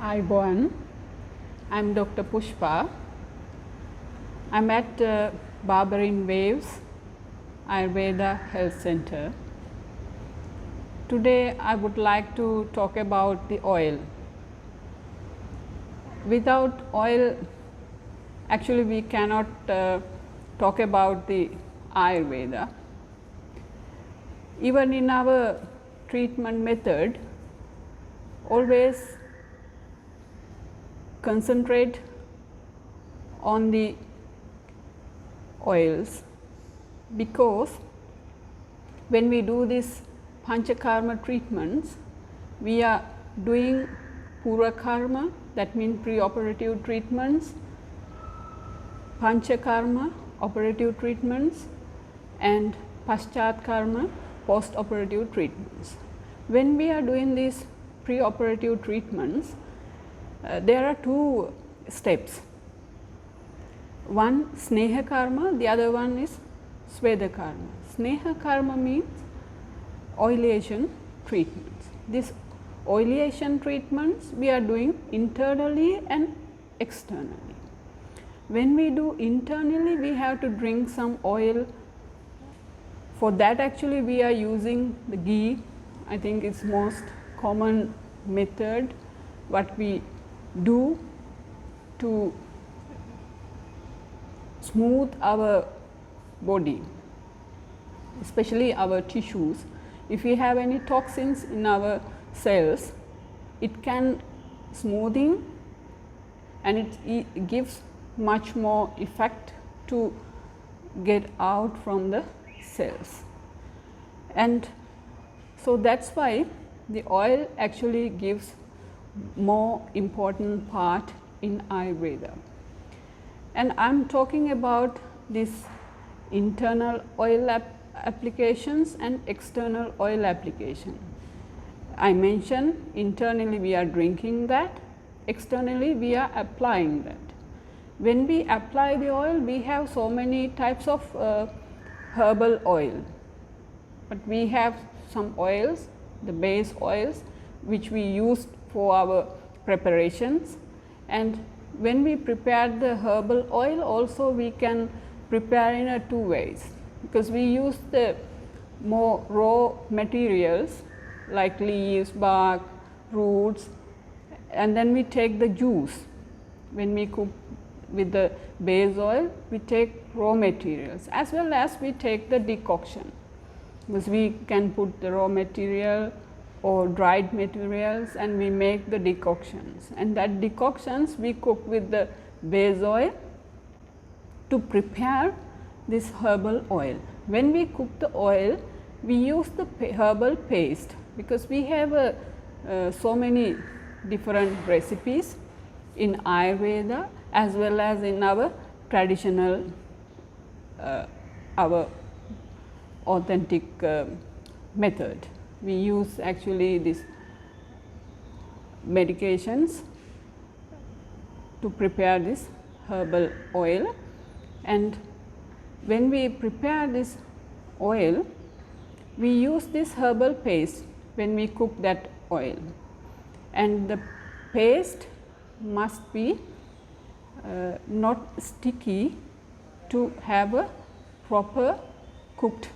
Ayurveda. I'm Dr. Pushpa. I'm at Barberyn Waves Ayurveda Health Center. Today I would like to talk about the oil. Without oil, actually we cannot talk about the Ayurveda. Even in our treatment method, always concentrate on the oils, because when we do this panchakarma treatments, we are doing pura karma, that means pre-operative treatments, panchakarma, operative treatments, and paschat karma, post-operative treatments. When we are doing these pre-operative treatments, there are two steps. One sneha karma, the other one is sweda karma. Sneha karma means oilation treatments. These oilation treatments we are doing internally and externally. When we do internally, we have to drink some oil. For that actually we are using the ghee. I think it's most common method what we do to smooth our body, especially our tissues. If we have any toxins in our cells, it can smoothing, and it gives much more effect to get out from the cells. And so that's why the oil actually gives more important part in Ayurveda. And I'm talking about this internal oil applications and external oil application. I mentioned internally we are drinking that, externally we are applying that. When we apply the oil, we have so many types of herbal oil, but we have some oils, the base oils, which we use for our preparations. And when we prepare the herbal oil, also we can prepare in two ways, because we use the more raw materials like leaves, bark, roots, and then we take the juice. When we cook with the base oil, we take raw materials as well as we take the decoction, because we can put the raw material or dried materials and we make the decoctions, and that decoctions we cook with the base oil to prepare this herbal oil. When we cook the oil, we use the herbal paste, because we have so many different recipes in Ayurveda as well as in our traditional, our authentic method. We use actually these medications to prepare this herbal oil. And when we prepare this oil, we use this herbal paste when we cook that oil, and the paste must be not sticky to have a proper cooked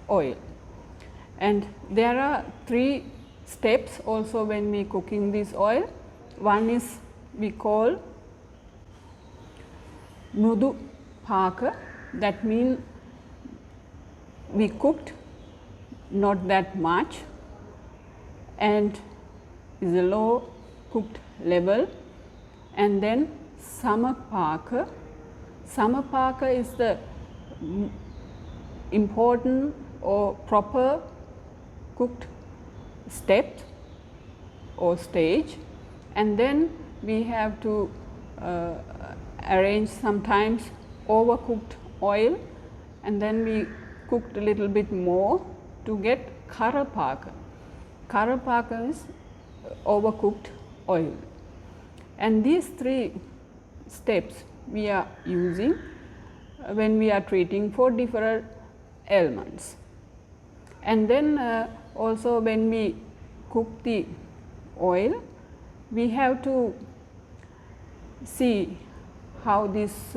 oil. And there are three steps also when we cooking this oil. One is we call mrudu paka, that means we cooked not that much and is a low cooked level. And then samapaka. Samapaka is the important or proper cooked step or stage, and then we have to arrange sometimes overcooked oil, and then we cooked a little bit more to get karapaka. Karapaka is overcooked oil, and these three steps we are using when we are treating for different ailments. And then also when we cook the oil, we have to see how this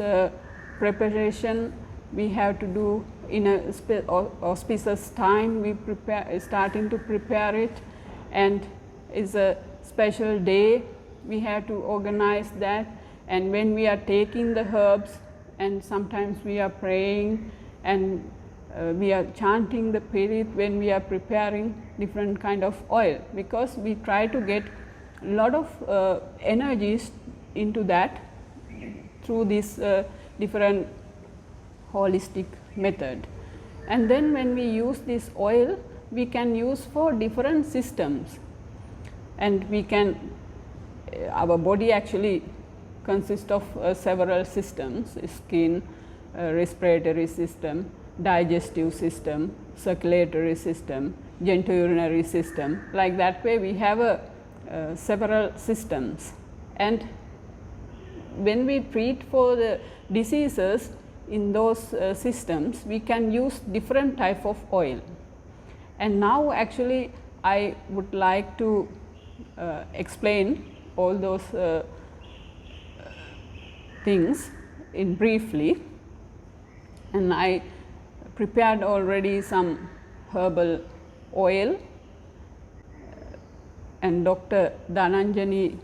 preparation we have to do in a auspicious time. We starting to prepare it, and is a special day, we have to organize that. And when we are taking the herbs, and sometimes we are praying and we are chanting the Pirit when we are preparing different kind of oil, because we try to get a lot of energies into that through this different holistic method. And then when we use this oil, we can use for different systems, and we can our body actually consists of several systems: skin, respiratory system, digestive system, circulatory system, genitourinary system. Like that way we have several systems, and when we treat for the diseases in those systems, we can use different type of oil. And now actually I would like to explain all those things in briefly. And I prepared already some herbal oil, and Dr. Dhananjani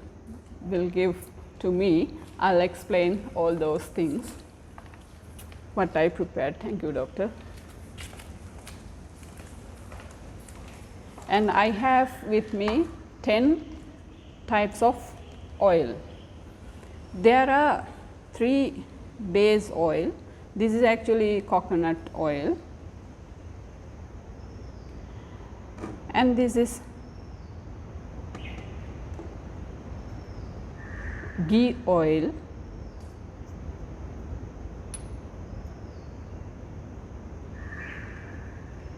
will give to me. I'll explain all those things what I prepared. Thank you, doctor. And I have with me 10 types of oil. There are 3 base oil. This is actually coconut oil, and this is ghee oil,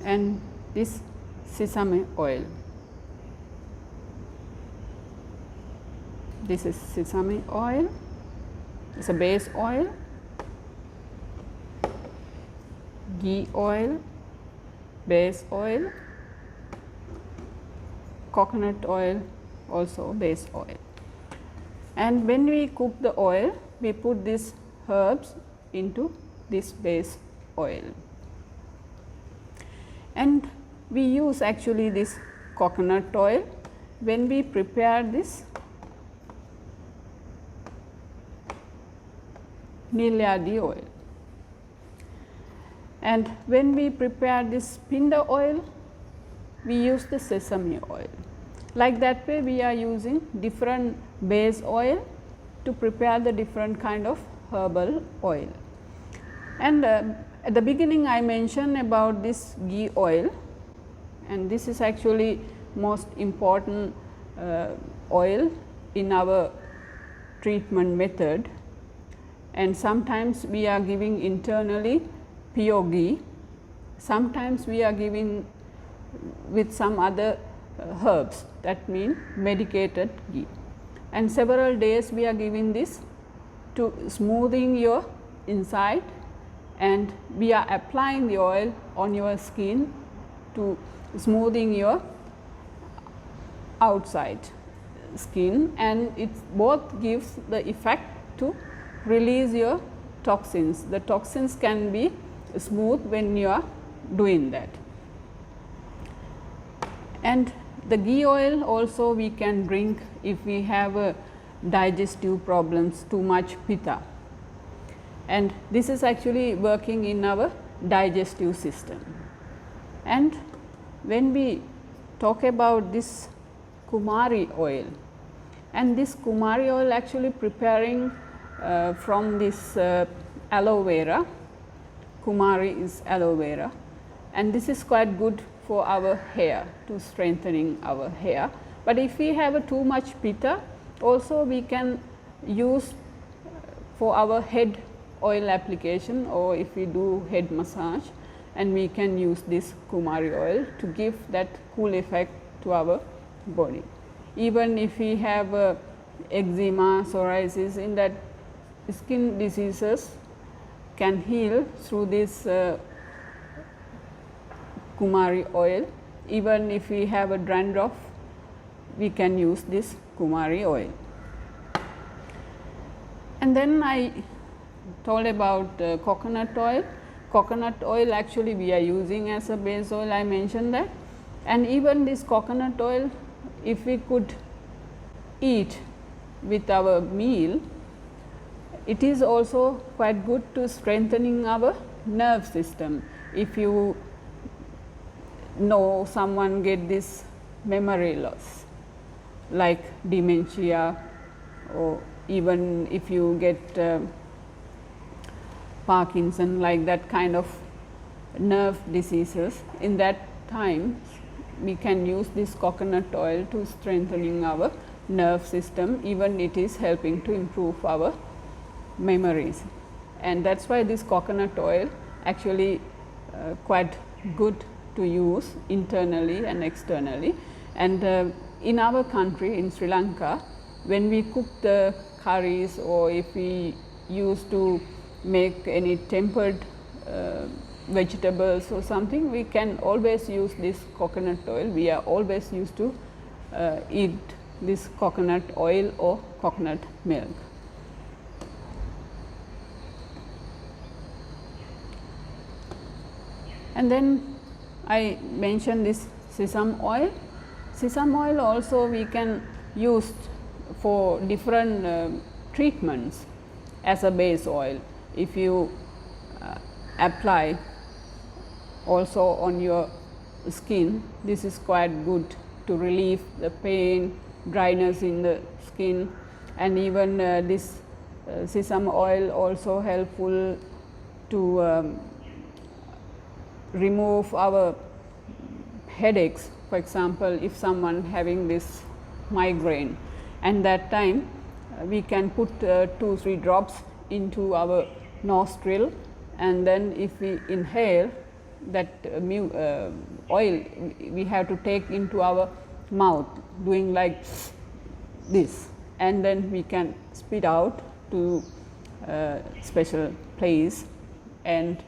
and this sesame oil. This is sesame oil, it's a base oil, ghee oil, base oil, coconut oil, also base oil. And when we cook the oil, we put these herbs into this base oil. And we use actually this coconut oil when we prepare this Niliady oil. And when we prepare this pinda oil, we use the sesame oil. Like that way we are using different base oil to prepare the different kind of herbal oil. And at the beginning I mentioned about this ghee oil, and this is actually most important oil in our treatment method. And sometimes we are giving internally pure ghee, sometimes we are giving with some other herbs, that means medicated ghee. And several days we are giving this to smoothing your inside, and we are applying the oil on your skin to smoothing your outside skin, and it both gives the effect to release your toxins. The toxins can be smooth when you are doing that. And the ghee oil also we can drink if we have digestive problems, too much pitta, and this is actually working in our digestive system. And when we talk about this Kumari oil, and this Kumari oil actually preparing from this aloe vera. Kumari is aloe vera, and this is quite good for our hair, to strengthening our hair. But if we have too much pitta, also we can use for our head oil application, or if we do head massage, and we can use this Kumari oil to give that cool effect to our body. Even if we have eczema, psoriasis, in that skin diseases can heal through this Kumari oil. Even if we have a dandruff, we can use this Kumari oil. And then I told about coconut oil. Coconut oil actually we are using as a base oil, I mentioned that. And even this coconut oil, if we could eat with our meal, it is also quite good to strengthening our nerve system. If you know someone get this memory loss like dementia, or even if you get Parkinson, like that kind of nerve diseases, in that time we can use this coconut oil to strengthening our nerve system, even it is helping to improve our memories. And that is why this coconut oil actually quite good to use internally and externally. And in our country, in Sri Lanka, when we cook the curries, or if we used to make any tempered vegetables or something, we can always use this coconut oil. We are always used to eat this coconut oil or coconut milk. And then I mentioned this sesame oil. Sesame oil also we can use for different treatments as a base oil. If you apply also on your skin, this is quite good to relieve the pain, dryness in the skin, and even this sesame oil also helpful to remove our headaches. For example, if someone having this migraine, and that time we can put 2-3 drops into our nostril, and then if we inhale that oil, we have to take into our mouth doing like this, and then we can spit out to special place, and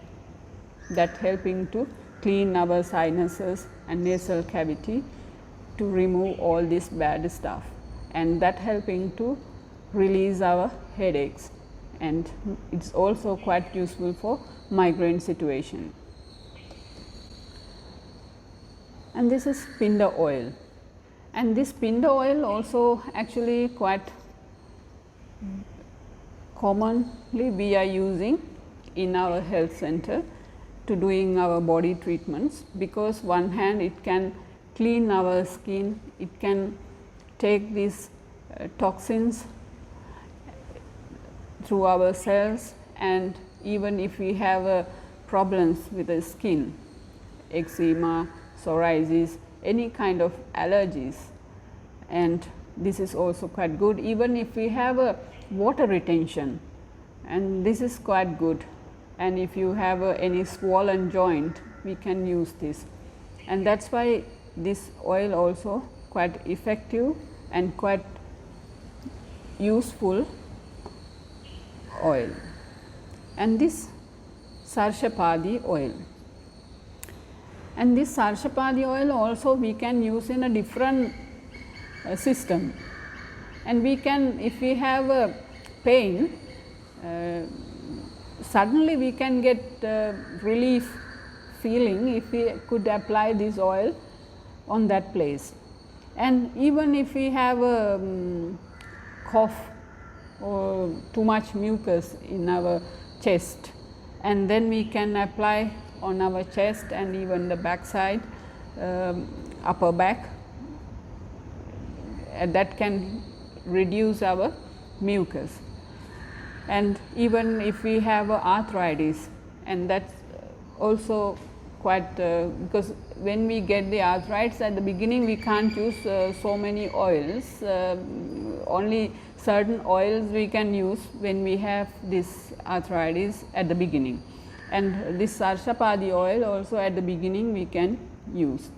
that helping to clean our sinuses and nasal cavity to remove all this bad stuff, and that helping to release our headaches, and it's also quite useful for migraine situation. And this is Pinda oil, and this Pinda oil also actually quite commonly we are using in our health center to doing our body treatments, because one hand it can clean our skin, it can take these toxins through our cells, and even if we have problems with the skin, eczema, psoriasis, any kind of allergies, and this is also quite good. Even if we have a water retention, and this is quite good, and if you have any swollen joint, we can use this, and that is why this oil also quite effective and quite useful oil. And this Sarshapadi oil, and this Sarshapadi oil also we can use in a different system, and we can, if we have a pain, suddenly we can get relief feeling if we could apply this oil on that place. And even if we have a cough or too much mucus in our chest, and then we can apply on our chest and even the back side, upper back, that can reduce our mucus. And even if we have arthritis, and that's also quite because when we get the arthritis at the beginning, we can't use so many oils, only certain oils we can use when we have this arthritis at the beginning, and this Sarshapadi oil also at the beginning we can use.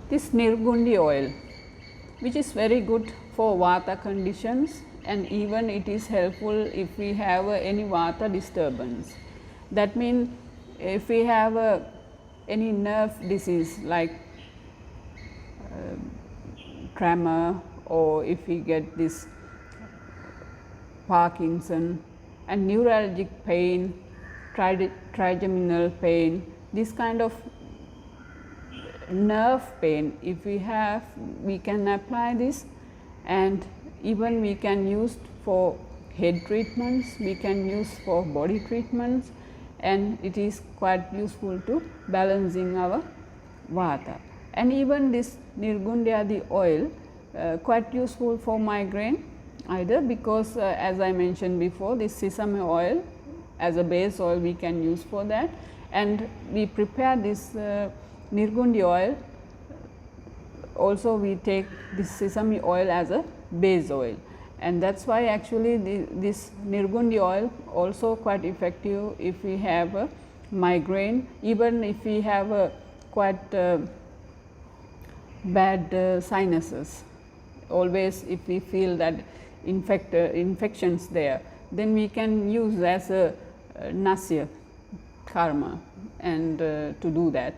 This Nirvundi oil, which is very good for Vata conditions and even it is helpful if we have any vata disturbance. That means if we have any nerve disease like tremor, or if we get this Parkinson and neuralgic pain, trigeminal pain, this kind of nerve pain, if we have, we can apply this, and even we can use for head treatments, we can use for body treatments, and it is quite useful to balancing our vata. And even this Nirvundi oil quite useful for migraine either, because as I mentioned before, this sesame oil as a base oil we can use for that, and we prepare this Nirvundi oil, also we take this sesame oil as a base oil, and that is why actually this Nirvundi oil also quite effective if we have a migraine, even if we have a quite bad sinuses. Always if we feel that infections there, then we can use as a nasya karma and to do that,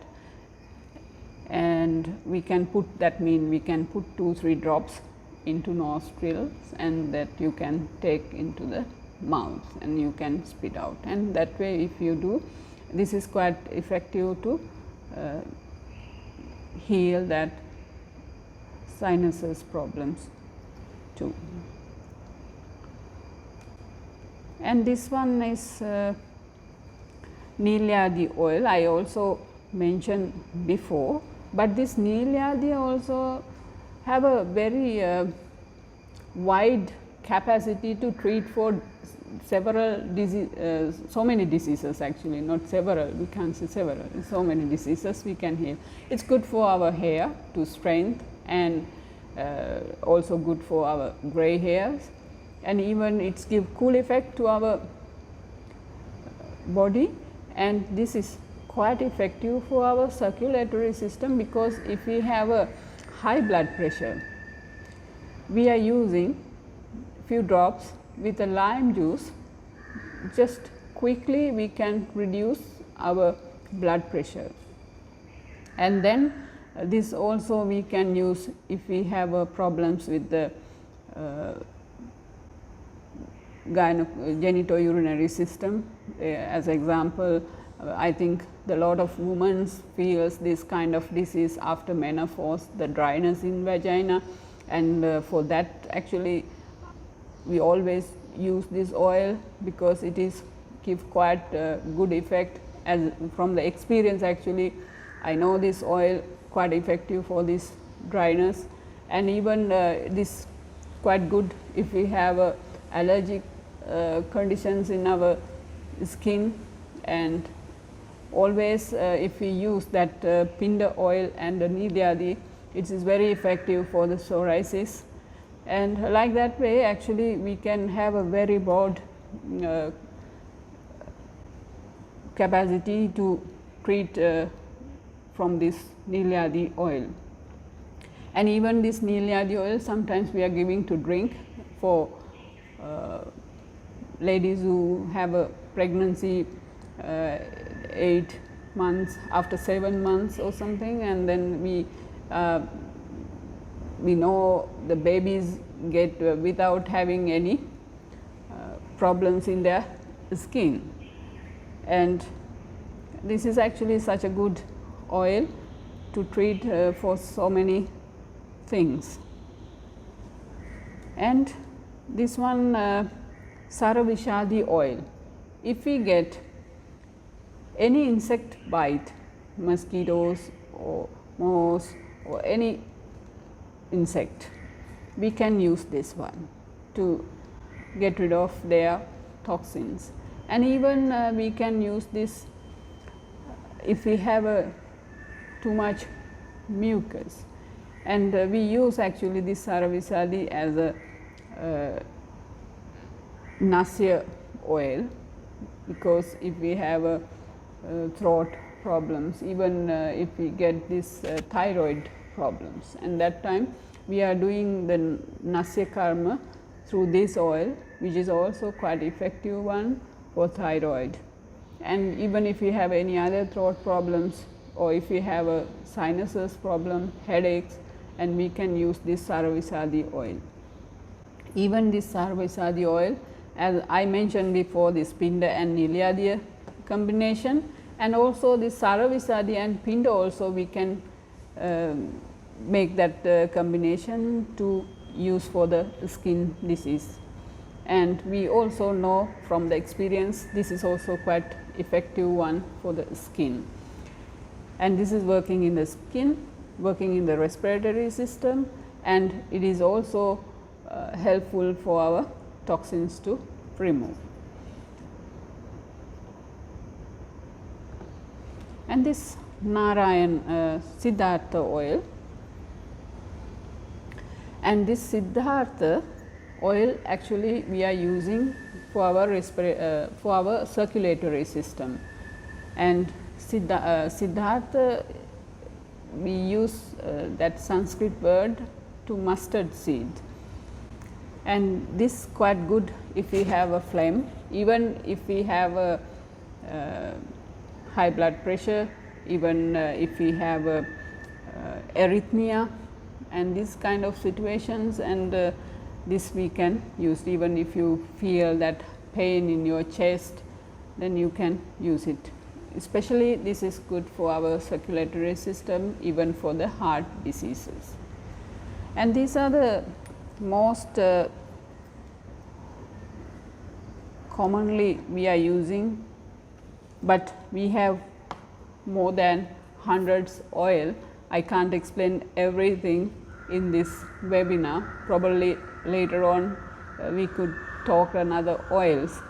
and we can put, that mean we can put 2-3 drops into nostrils, and that you can take into the mouth and you can spit out, and that way if you do, this is quite effective to heal that sinuses problems too. And this one is Niliady oil, I also mentioned before, but this Niliady also have a very wide capacity to treat for several diseases, so many diseases actually, not several, we can't say several, so many diseases we can heal. It is good for our hair to strengthen, and also good for our gray hairs, and even it gives cool effect to our body, and this is quite effective for our circulatory system, because if we have a high blood pressure, we are using few drops with a lime juice, just quickly we can reduce our blood pressure. And then this also we can use if we have problems with the genitourinary system. As example, I think a lot of women feels this kind of disease after menopause, the dryness in vagina, and for that actually we always use this oil, because it is give quite good effect. As from the experience actually, I know this oil quite effective for this dryness, and even this quite good if we have allergic conditions in our skin, and always if we use that Pinda oil and the Niliady, it is very effective for the psoriasis, and like that way actually we can have a very broad capacity to treat from this Niliady oil. And even this Niliady oil sometimes we are giving to drink for ladies who have a pregnancy 8 months, after 7 months or something, and then we know the babies get without having any problems in their skin, and this is actually such a good oil to treat for so many things. And this one Saravishadi oil, if we get any insect bite, mosquitoes or moths or any insect, we can use this one to get rid of their toxins. And even we can use this if we have too much mucus, and we use actually this Saravishadi as a nasya oil, because if we have throat problems, even if we get this thyroid problems, and that time we are doing the nasya karma through this oil, which is also quite effective one for thyroid. And even if you have any other throat problems, or if you have a sinuses problem, headaches, and we can use this Sarvavisadi oil. Even this Sarvavisadi oil, as I mentioned before, this Pinda and Niliady combination, and also this Sarvavisadi and Pinda also we can make that combination to use for the skin disease. And we also know from the experience this is also quite effective one for the skin. And this is working in the skin, working in the respiratory system, and it is also helpful for our toxins to remove. And this Narayan Siddhartha oil, and this Siddhartha oil actually we are using for our circulatory system. And Siddhartha, we use that Sanskrit word to mustard seed, and this quite good if we have a phlegm, even if we have a high blood pressure, even if we have a arrhythmia and this kind of situations, and this we can use. Even if you feel that pain in your chest, then you can use it. Especially this is good for our circulatory system, even for the heart diseases. And these are the most commonly we are using, but we have more than hundreds oil. I can't explain everything in this webinar. Probably later on we could talk another oils.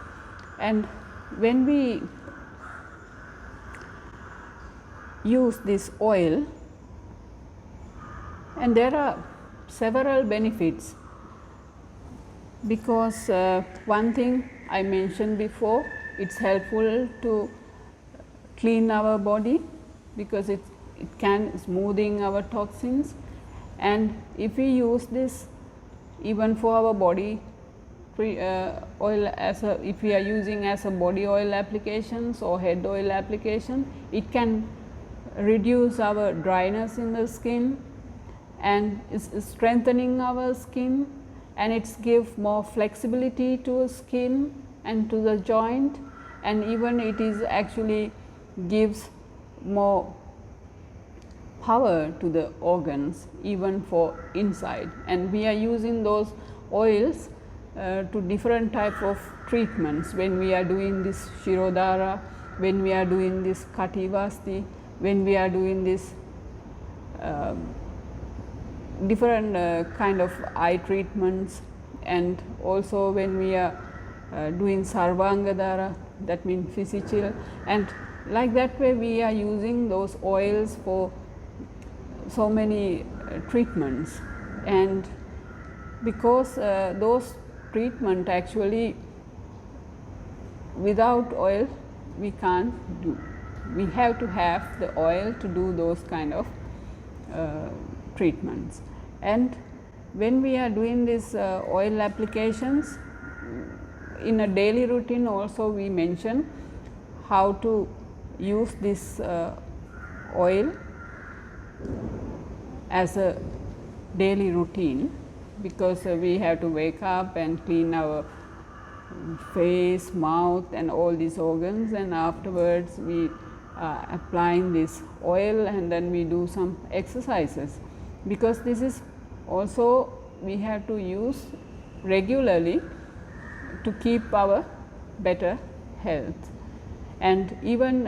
And when we use this oil, and there are several benefits, because one thing I mentioned before, it's helpful to clean our body, because it can smoothing our toxins. And if we use this even for our body oil, as a, if we are using as a body oil applications or head oil application, it can reduce our dryness in the skin, and is strengthening our skin, and it's give more flexibility to skin and to the joint, and even it is actually gives more power to the organs, even for inside. And we are using those oils to different type of treatments. When we are doing this Shirodhara, when we are doing this Kativasti, when we are doing this different kind of eye treatments, and also when we are doing Sarvangadhara, that means physical, and like that way we are using those oils for so many treatments. And because those treatment actually without oil we can't do, we have to have the oil to do those kind of treatments. And when we are doing this oil applications in a daily routine, also we mention how to use this oil as a daily routine, because we have to wake up and clean our face, mouth and all these organs, and afterwards we applying this oil, and then we do some exercises, because this is also we have to use regularly to keep our better health. And even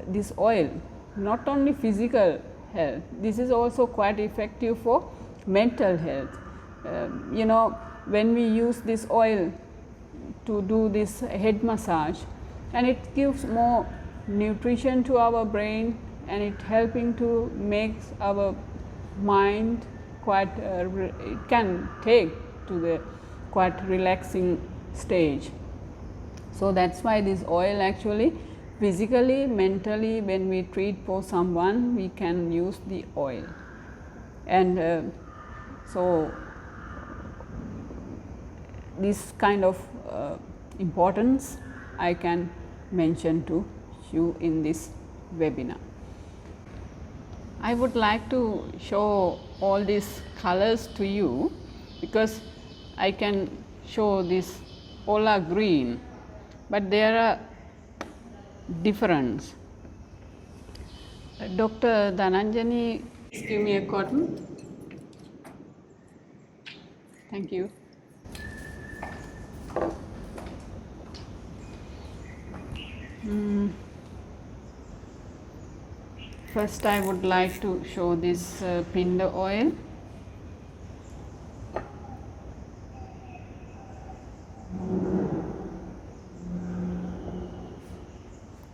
this oil, not only physical health, this is also quite effective for mental health. You know, when we use this oil to do this head massage, and it gives more nutrition to our brain, and it helping to make our mind quite it can take to the quite relaxing stage. So that's why this oil actually physically, mentally, when we treat for someone, we can use the oil. And so this kind of importance I can mention to you in this webinar. I would like to show all these colors to you because I can show this all are green, but there are difference. Dr. Dhananjani, give me a cotton. Thank you. First I would like to show this Pinda oil.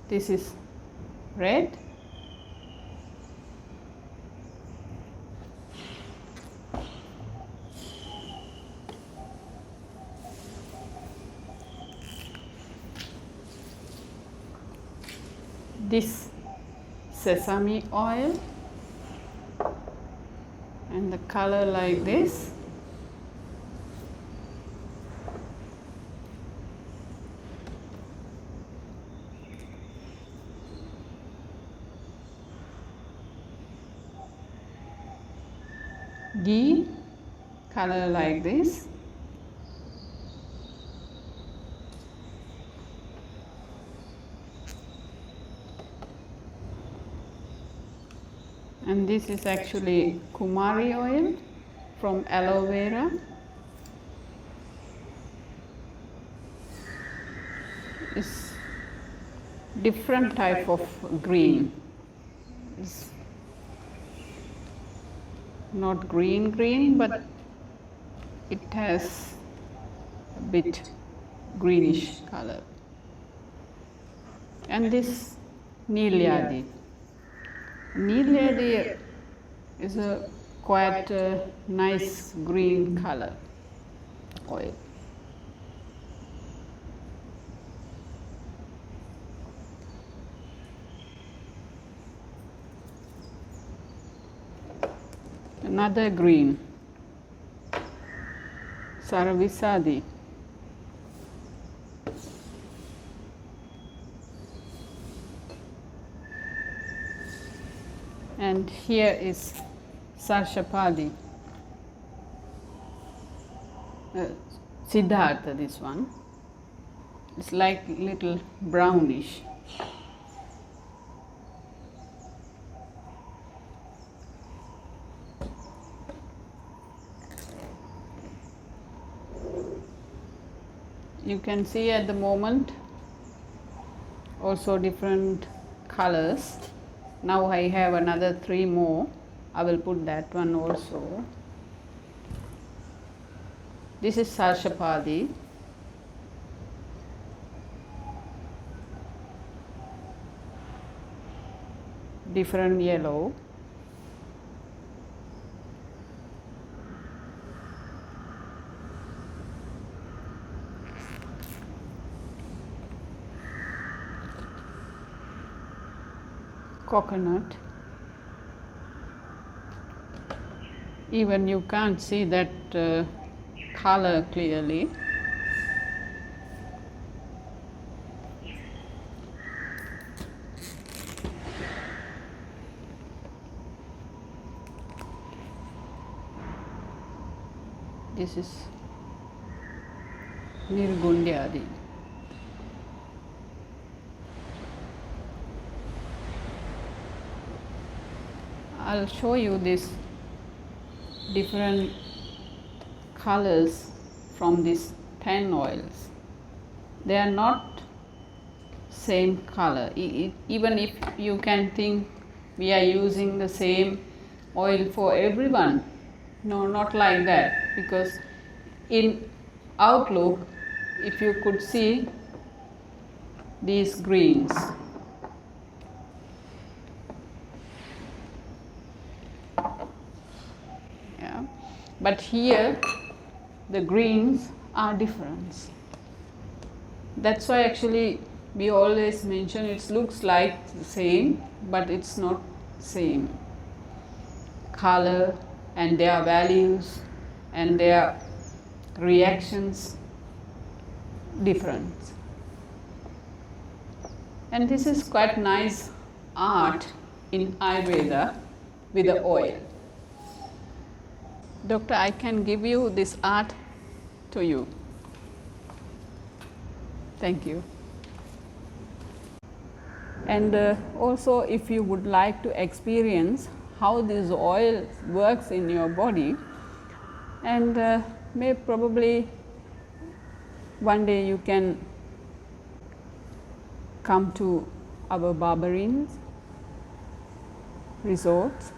This is red. This sesame oil and the color like this. Ghee, color like this. And this is actually Kumari oil from aloe vera. It's different type of green. It's not green, but it has a bit greenish color. And this Niliady. Niliady is a quite nice green color oil. Another green, Saravisadi. And here is Sarshapadi, Siddhartha, this one. It's like little brownish. You can see at the moment also different colors. Now I have another 3 more. I will put that one also. This is Sarshapadi. Different yellow. Coconut. Even you can't see that color clearly. This is Nirvundi. I'll show you these different colors from these 10 oils. They are not same color. Even if you can think we are using the same oil for everyone. No, not like that. Because in Outlook, if you could see these greens. But here the greens are different. That's why actually we always mention it looks like the same, but it's not same. Color and their values and their reactions difference. And this is quite nice art in Ayurveda with the oil. Doctor, I can give you this art to you. Thank you. And also, if you would like to experience how this oil works in your body, and may probably one day you can come to our Barberyn resorts,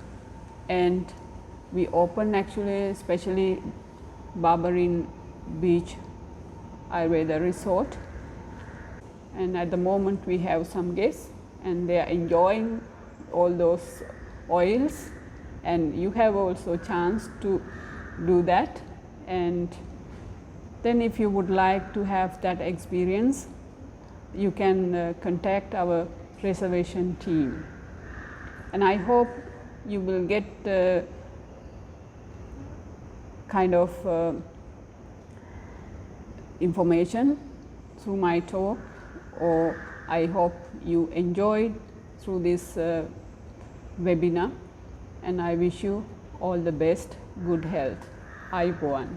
and we open actually especially Barberyn Beach Ayurveda Resort, and at the moment we have some guests and they are enjoying all those oils, and you have also chance to do that. And then if you would like to have that experience, you can contact our reservation team, and I hope you will get kind of information through my talk, or I hope you enjoyed through this webinar, and I wish you all the best, good health. Ayubowan.